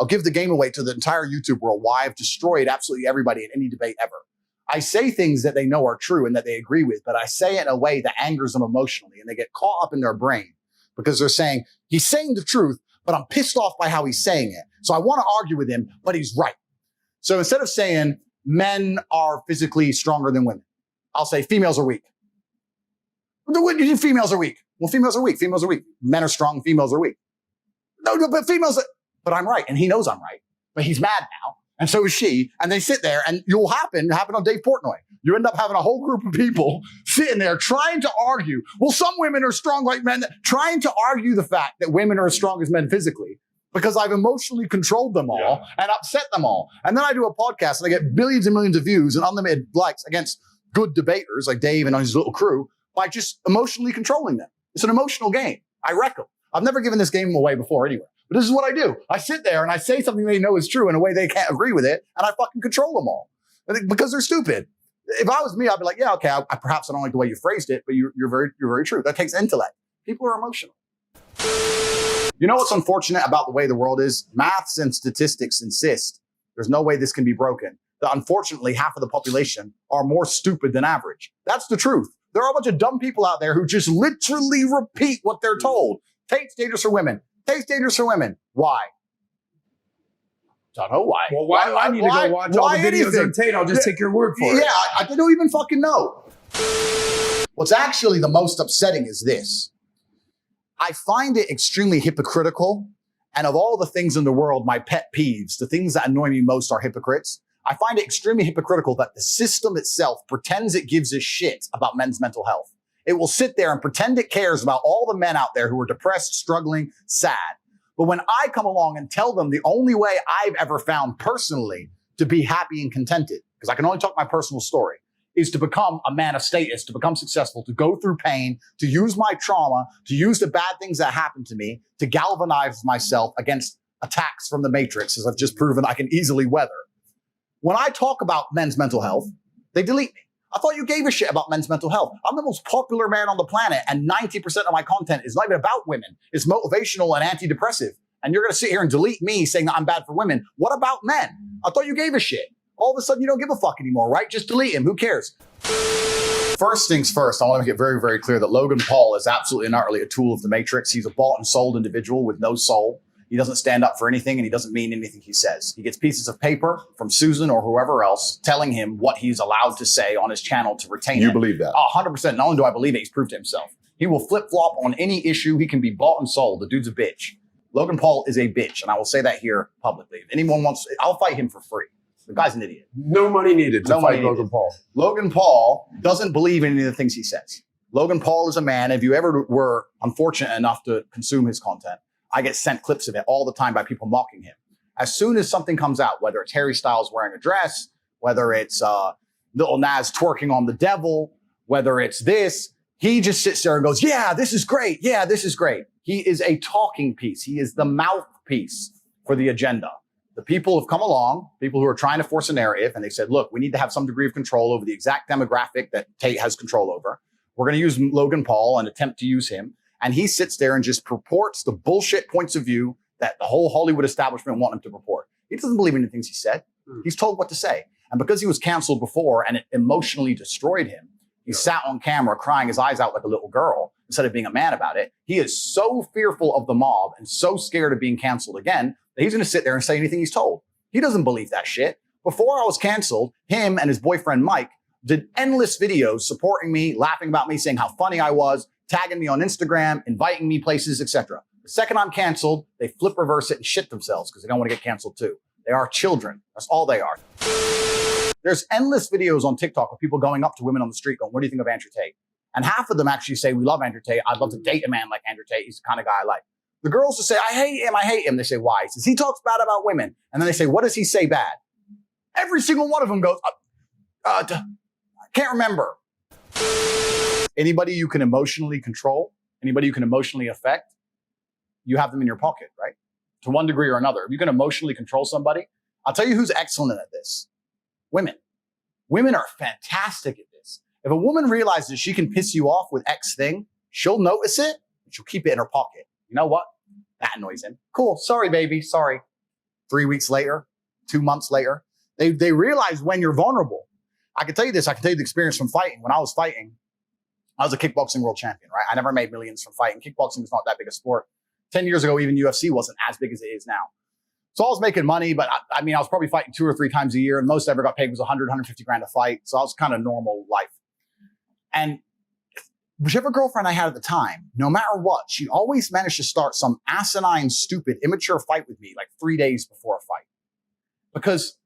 I'll give the game away to the entire YouTube world why I've destroyed absolutely everybody in any debate ever. I say things that they know are true and that they agree with, but I say it in a way that angers them emotionally, and they get caught up in their brain because they're saying, he's saying the truth, but I'm pissed off by how he's saying it. So I want to argue with him, but he's right. So instead of saying men are physically stronger than women, I'll say females are weak. Females are weak. Well, females are weak. Females are weak. Men are strong. Females are weak. No, but but I'm right. And he knows I'm right. But he's mad now. And so is she. And they sit there, and it happen on Dave Portnoy. You end up having a whole group of people sitting there trying to argue. Well, some women are strong like men, trying to argue the fact that women are as strong as men physically because I've emotionally controlled them all and upset them all. And then I do a podcast and I get billions and millions of views and unlimited likes against good debaters like Dave and his little crew by just emotionally controlling them. It's an emotional game. I wreck them. I've never given this game away before anywhere. But this is what I do. I sit there and I say something they know is true in a way they can't agree with it, and I fucking control them all because they're stupid. If I was me, I'd be like, yeah, okay, perhaps I don't like the way you phrased it, but you're very true. That takes intellect. People are emotional. You know what's unfortunate about the way the world is? Maths and statistics insist there's no way this can be broken. That unfortunately, half of the population are more stupid than average. That's the truth. There are a bunch of dumb people out there who just literally repeat what they're told. Tate's dangerous for women. Tate's dangerous for women. Why? Don't know why. Well, why do I need to go watch all the videos of Tate? I'll just take your word for it. Yeah, I don't even fucking know. What's actually the most upsetting is this. I find it extremely hypocritical. And of all the things in the world, my pet peeves, the things that annoy me most are hypocrites. I find it extremely hypocritical that the system itself pretends it gives a shit about men's mental health. It will sit there and pretend it cares about all the men out there who are depressed, struggling, sad. But when I come along and tell them the only way I've ever found personally to be happy and contented, because I can only talk my personal story, is to become a man of status, to become successful, to go through pain, to use my trauma, to use the bad things that happened to me, to galvanize myself against attacks from the Matrix, as I've just proven I can easily weather. When I talk about men's mental health, they delete me. I thought you gave a shit about men's mental health. I'm the most popular man on the planet, and 90% of my content is not even about women. It's motivational and antidepressive. And you're going to sit here and delete me saying that I'm bad for women. What about men? I thought you gave a shit. All of a sudden, you don't give a fuck anymore, right? Just delete him. Who cares? First things first, I want to make it very, very clear that Logan Paul is absolutely and utterly a tool of the Matrix. He's a bought and sold individual with no soul. He doesn't stand up for anything, and he doesn't mean anything he says. He gets pieces of paper from Susan or whoever else telling him what he's allowed to say on his channel to retain it. You believe that? 100%. Not only do I believe it, he's proved it himself. He will flip-flop on any issue. He can be bought and sold. The dude's a bitch. Logan Paul is a bitch, and I will say that here publicly. If anyone wants, I'll fight him for free. The guy's an idiot. No money needed to fight Logan Paul. Logan Paul doesn't believe in any of the things he says. Logan Paul is a man. If you ever were unfortunate enough to consume his content, I get sent clips of it all the time by people mocking him. As soon as something comes out, whether it's Harry Styles wearing a dress, whether it's Lil Nas twerking on the devil, whether it's this, he just sits there and goes, yeah, this is great. Yeah, this is great. He is a talking piece. He is the mouthpiece for the agenda. The people have come along, people who are trying to force a narrative, and they said, look, we need to have some degree of control over the exact demographic that Tate has control over. We're going to use Logan Paul and attempt to use him. And he sits there and just purports the bullshit points of view that the whole Hollywood establishment want him to purport. He doesn't believe in the things he said. He's told what to say. And because he was canceled before and it emotionally destroyed him, he sat on camera crying his eyes out like a little girl instead of being a man about it. He is so fearful of the mob and so scared of being canceled again that he's going to sit there and say anything he's told. He doesn't believe that shit. Before I was canceled, him and his boyfriend Mike did endless videos supporting me, laughing about me, saying how funny I was, tagging me on Instagram, inviting me places, etc. The second I'm canceled, they flip reverse it and shit themselves because they don't want to get canceled too. They are children. That's all they are. There's endless videos on TikTok of people going up to women on the street going, what do you think of Andrew Tate? And half of them actually say, we love Andrew Tate. I'd love to date a man like Andrew Tate. He's the kind of guy I like. The girls just say, I hate him. I hate him. They say, why? He says, he talks bad about women. And then they say, what does he say bad? Every single one of them goes, I can't remember. Anybody you can emotionally control, anybody you can emotionally affect, you have them in your pocket, right? To one degree or another. If you can emotionally control somebody, I'll tell you who's excellent at this. Women. Women are fantastic at this. If a woman realizes she can piss you off with X thing, she'll notice it, and she'll keep it in her pocket. You know what? That annoys him. Cool. Sorry, baby. Sorry. 3 weeks later, 2 months later. They realize when you're vulnerable. I can tell you this. I can tell you the experience from fighting. When I was fighting, I was a kickboxing world champion, right? I never made millions from fighting. Kickboxing was not that big a sport. 10 years ago, even UFC wasn't as big as it is now. So I was making money, but I mean, I was probably fighting 2 or 3 times a year. And most I ever got paid was 100, 150 grand a fight. So I was kind of normal life. And whichever girlfriend I had at the time, no matter what, she always managed to start some asinine, stupid, immature fight with me like 3 days before a fight. Because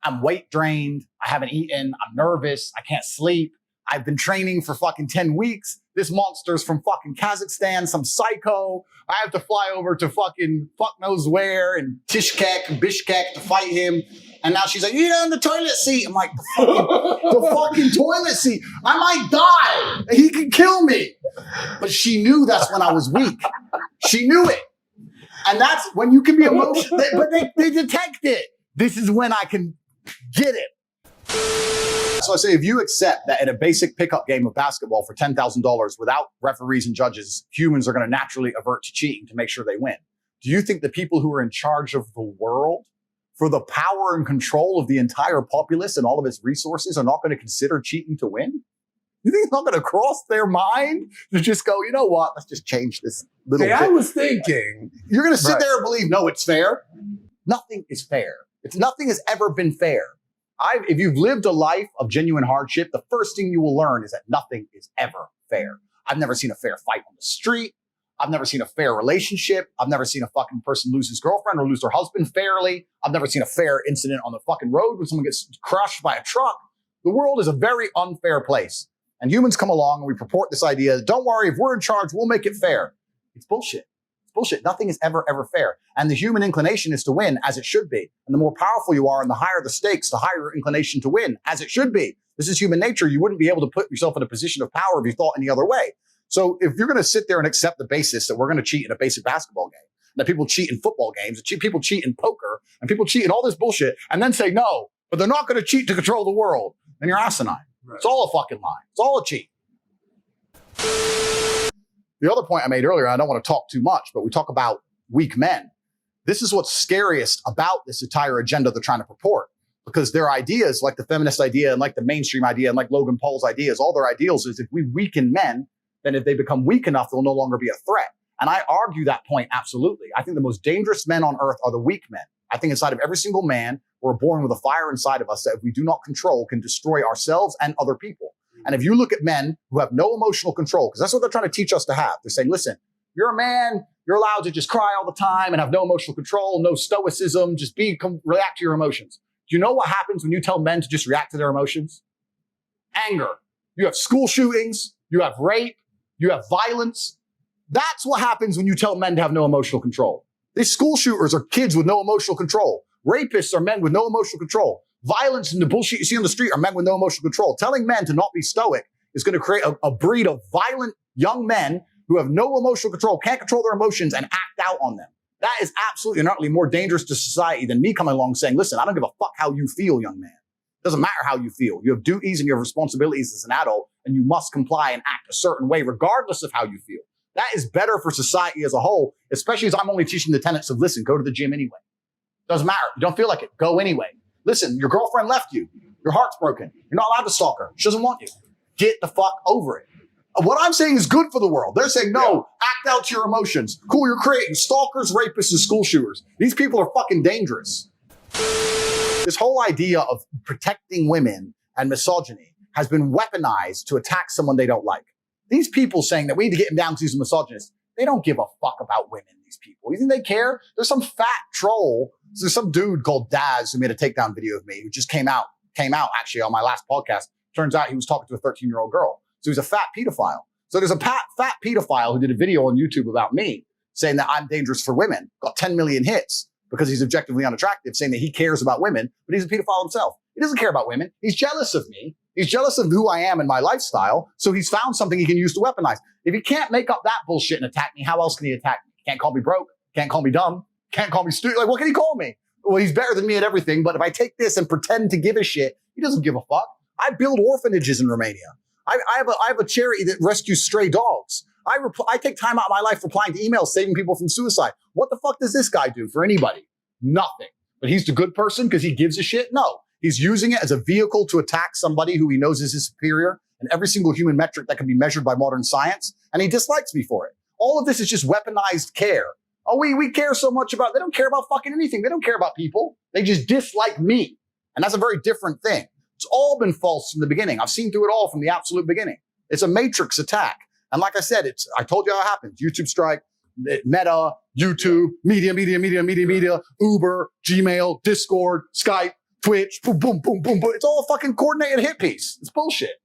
I'm weight drained. I haven't eaten. I'm nervous. I can't sleep. I've been training for fucking 10 weeks. This monster's from fucking Kazakhstan, some psycho. I have to fly over to fucking fuck knows where and Bishkek to fight him. And now she's like, you're on the toilet seat. I'm like, the fucking toilet seat. I might die. He could kill me. But she knew that's when I was weak. She knew it. And that's when you can be emotional. But they detect it. This is when I can get it. So I say, if you accept that in a basic pickup game of basketball for $10,000 without referees and judges, humans are going to naturally avert to cheating to make sure they win. Do you think the people who are in charge of the world for the power and control of the entire populace and all of its resources are not going to consider cheating to win? You think it's not going to cross their mind to just go, you know what, let's just change this little bit? I was thinking. You're going to sit there and believe, no, it's fair. Nothing is fair. Nothing has ever been fair. If you've lived a life of genuine hardship, the first thing you will learn is that nothing is ever fair. I've never seen a fair fight on the street. I've never seen a fair relationship. I've never seen a fucking person lose his girlfriend or lose their husband fairly. I've never seen a fair incident on the fucking road when someone gets crushed by a truck. The world is a very unfair place. And humans come along and we purport this idea, don't worry, if we're in charge, we'll make it fair. It's bullshit. Bullshit. Nothing is ever fair. And the human inclination is to win, as it should be. And the more powerful you are and the higher the stakes, the higher your inclination to win, as it should be. This is human nature. You wouldn't be able to put yourself in a position of power if you thought any other way. So if you're going to sit there and accept the basis that we're going to cheat in a basic basketball game, that people cheat in football games, that people cheat in poker, and people cheat in all this bullshit, and then say no, but they're not going to cheat to control the world, then you're asinine. Right. It's all a fucking lie. It's all a cheat. The other point I made earlier, I don't want to talk too much, but we talk about weak men. This is what's scariest about this entire agenda they're trying to purport, because their ideas, like the feminist idea and like the mainstream idea and like Logan Paul's ideas, all their ideals is if we weaken men, then if they become weak enough, they'll no longer be a threat. And I argue that point absolutely. I think the most dangerous men on earth are the weak men. I think inside of every single man, we're born with a fire inside of us that if we do not control, can destroy ourselves and other people. And if you look at men who have no emotional control, because that's what they're trying to teach us to have. They're saying, listen, you're a man, you're allowed to just cry all the time and have no emotional control, no stoicism, just react to your emotions. Do you know what happens when you tell men to just react to their emotions? Anger. You have school shootings, you have rape, you have violence. That's what happens when you tell men to have no emotional control. These school shooters are kids with no emotional control. Rapists are men with no emotional control. Violence and the bullshit you see on the street are men with no emotional control. Telling men to not be stoic is going to create a breed of violent young men who have no emotional control, can't control their emotions, and act out on them. That is absolutely and utterly more dangerous to society than me coming along saying, listen, I don't give a fuck how you feel, young man. It doesn't matter how you feel. You have duties and you have responsibilities as an adult, and you must comply and act a certain way regardless of how you feel. That is better for society as a whole, especially as I'm only teaching the tenets of, listen, go to the gym anyway. Doesn't matter. You don't feel like it. Go anyway. Listen, your girlfriend left you. Your heart's broken. You're not allowed to stalk her. She doesn't want you. Get the fuck over it. What I'm saying is good for the world. They're saying, no, act out your emotions. Cool, you're creating stalkers, rapists, and school shooters. These people are fucking dangerous. This whole idea of protecting women and misogyny has been weaponized to attack someone they don't like. These people saying that we need to get him down because he's a misogynist, they don't give a fuck about women, these people. You think they care? There's some fat troll. There's some dude called Daz who made a takedown video of me who just came out actually on my last podcast. Turns out he was talking to a 13-year-old girl. So he's a fat pedophile. So there's a fat pedophile who did a video on YouTube about me saying that I'm dangerous for women, got 10 million hits because he's objectively unattractive, saying that he cares about women, but he's a pedophile himself. He doesn't care about women. He's jealous of me. He's jealous of who I am and my lifestyle. So he's found something he can use to weaponize. If he can't make up that bullshit and attack me, how else can he attack me? Can't call me broke. Can't call me dumb. Can't call me stupid. Like, what can he call me? Well, he's better than me at everything. But if I take this and pretend to give a shit, he doesn't give a fuck. I build orphanages in Romania. I have a charity that rescues stray dogs. I take time out of my life replying to emails, saving people from suicide. What the fuck does this guy do for anybody? Nothing. But he's the good person because he gives a shit? No. He's using it as a vehicle to attack somebody who he knows is his superior in every single human metric that can be measured by modern science, and he dislikes me for it. All of this is just weaponized care. Oh, we care so much about, they don't care about fucking anything. They don't care about people. They just dislike me. And that's a very different thing. It's all been false from the beginning. I've seen through it all from the absolute beginning. It's a matrix attack. And like I said, I told you how it happens. YouTube strike, Meta, YouTube, media, Uber, Gmail, Discord, Skype, Twitch, boom, boom, boom, boom, boom. It's all a fucking coordinated hit piece. It's bullshit.